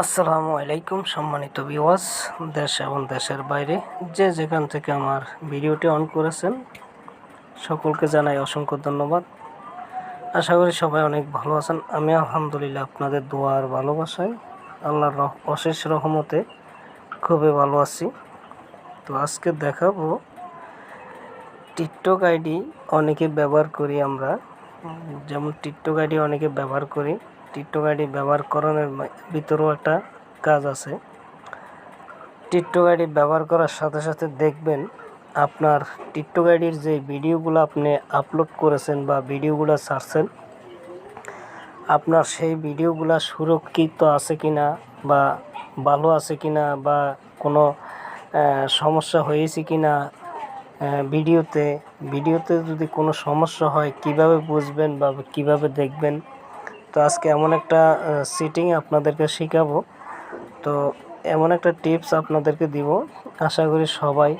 আসসালামু আলাইকুম সম্মানিত ভিউয়ার্স, দেশ এবং দেশের বাইরে যে যেখান থেকে আমার ভিডিওটি অন করেছেন সকলকে জানাই অসংখ্য ধন্যবাদ। আশা করি সবাই অনেক ভালো আছেন। আমি আলহামদুলিল্লাহ আপনাদের দোয়া আর ভালোবাসায় আল্লাহর অশেষ রহমতে খুবই ভালো আছি। তো আজকে দেখাবো টিকটক আইডি অনেকে ব্যবহার করি আমরা, যেমন টিকটক আইডি অনেকে ব্যবহার করি। টিকটক আইডি ব্যবহার করানোর ভিতরেও একটা কাজ আছে। টিকটক আইডি ব্যবহার করার সাথে সাথে দেখবেন আপনার টিকটক আইডির যে ভিডিওগুলো আপনি আপলোড করেছেন বা ভিডিওগুলো ছাড়ছেন, আপনার সেই ভিডিওগুলো সুরক্ষিত আছে কিনা বা ভালো আছে কিনা বা কোনো সমস্যা হয়েছে কিনা ভিডিওতে যদি কোনো সমস্যা হয় কিভাবে বুঝবেন বা কিভাবে দেখবেন। তো আজকে এমন একটা সেটিং আপনাদেরকে শেখাবো, তো এমন একটা টিপস আপনাদেরকে দিব। আশা করি সবাই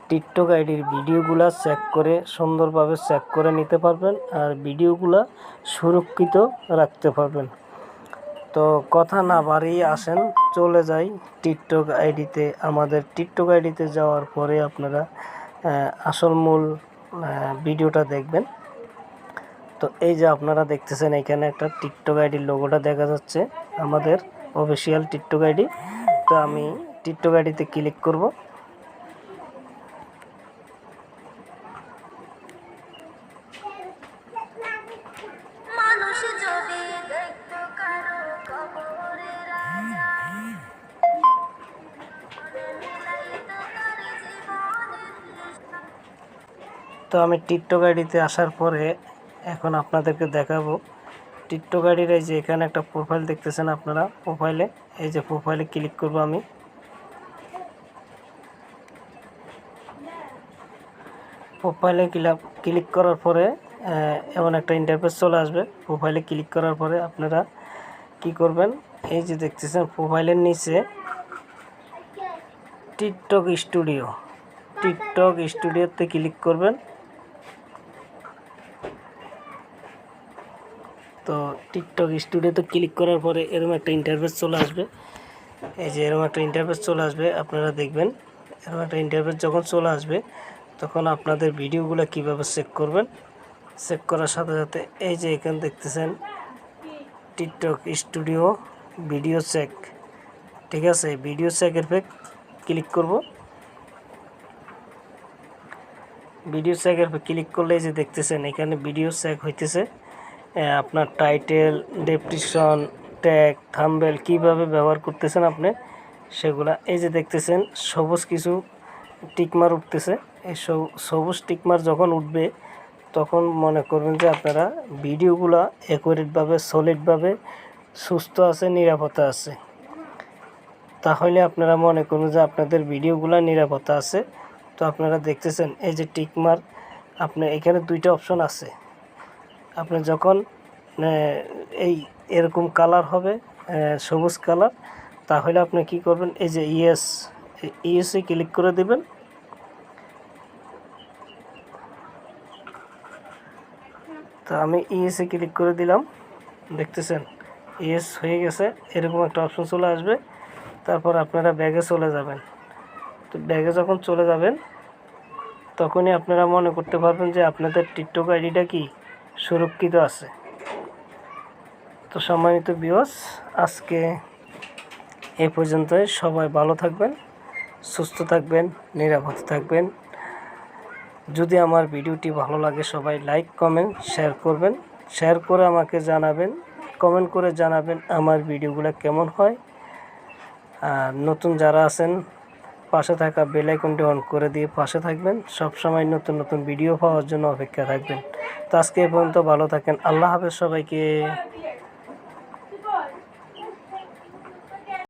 টিকটক আইডির ভিডিওগুলো চেক করে সুন্দরভাবে চেক করে নিতে পারবেন আর ভিডিওগুলো সুরক্ষিত রাখতে পারবেন। তো কথা না বাড়িয়ে আসেন চলে যাই টিকটক আইডিতে। আমাদের টিকটক আইডিতে যাওয়ার পরে আপনারা আসল মূল ভিডিওটা দেখবেন। তো এই যে আপনারা দেখতেছেন এখানে একটা টিকটক আইডির লোগোটা দেখা যাচ্ছে, আমাদের অফিসিয়াল টিকটক আইডি। তো আমি টিকটক আইডিতে ক্লিক করব। তো আমি টিকটক আইডিতে আসার পরে এখন আপনাদেরকে দেখাবো টিকটক আইডির এই যে এখানে একটা প্রোফাইল দেখতেছেন আপনারা, প্রোফাইলে এই যে প্রোফাইলে ক্লিক করব। আমি প্রোফাইলে ক্লিক করার পরে এমন একটা ইন্টারফেস চলে আসবে। প্রোফাইলে ক্লিক করার পরে আপনারা কি করবেন, এই যে দেখতেছেন প্রোফাইলের নিচে টিকটক স্টুডিওতে ক্লিক করবেন। তো টিকটক স্টুডিওতে ক্লিক করার পরে এরকম একটা ইন্টারফেস চলে আসবে। এই যে এরকম একটা ইন্টারফেস চলে আসবে, আপনারা দেখবেন এরকম একটা ইন্টারফেস যখন চলে আসবে তখন আপনাদের ভিডিওগুলো কিভাবে চেক করবেন। চেক করার সাথে সাথে এই যে এখানে দেখতেছেন টিকটক স্টুডিও ভিডিও চেক, ঠিক আছে। ভিডিও চেকের পে ক্লিক করব। ভিডিও চেকের পে ক্লিক করলে এই যে দেখতেছেন এখানে ভিডিও চেক হইতেছে। আপনার টাইটেল, ডেসক্রিপশন, ট্যাগ, থাম্বনেল কিভাবে ব্যবহার করতেছেন আপনি সেগুলা এই যে দেখতেছেন সবুজ কিছু টিকমার উঠতেছে। এই সবুজ টিকমার যখন উঠবে তখন মনে করবেন যে আপনারা ভিডিওগুলা অ্যাকুরেটভাবে সলিডভাবে সুস্থ আছে, নিরাপত্তা আছে। তাহলে আপনারা মনে করবেন যে আপনাদের ভিডিওগুলা নিরাপত্তা আছে। তো আপনারা দেখতেছেন এই যে টিকমার, আপনি এখানে দুইটা অপশন আছে। আপনি যখন এই এরকম কালার হবে সবুজ কালার, তাহলে আপনি কি করবেন, এই যে ইয়েসে ক্লিক করে দেবেন। তো আমি ইয়েসে ক্লিক করে দিলাম, দেখতেছেন ইয়েস হয়ে গেছে। এরকম একটা অপশন চলে আসবে। তারপর আপনারা ব্যাগে চলে যাবেন। তো ব্যাগে যখন চলে যাবেন তখনই আপনারা মনে করতে পারবেন যে আপনাদের টিকটক আইডিটা কি সুরক্ষিত আছে। তো সম্মানিত ভিউয়ার্স, আজকে এই পর্যন্তই। সবাই ভালো থাকবেন, সুস্থ থাকবেন, নিরাপদ থাকবেন। যদি আমার ভিডিওটি ভালো লাগে সবাই লাইক, কমেন্ট, শেয়ার করবেন। শেয়ার করে আমাকে জানাবেন, কমেন্ট করে জানাবেন আমার ভিডিওগুলো কেমন হয়। আর নতুন যারা আছেন পাশে থাকা বেল আইকনটি অন করে দিয়ে পাশে থাকবেন। সব সময় নতুন নতুন ভিডিও পাওয়ার জন্য অপেক্ষা থাকবেন। তো আজকে এই পর্যন্ত ভালো থাকেন। আল্লাহ হাফেজ সবাইকে।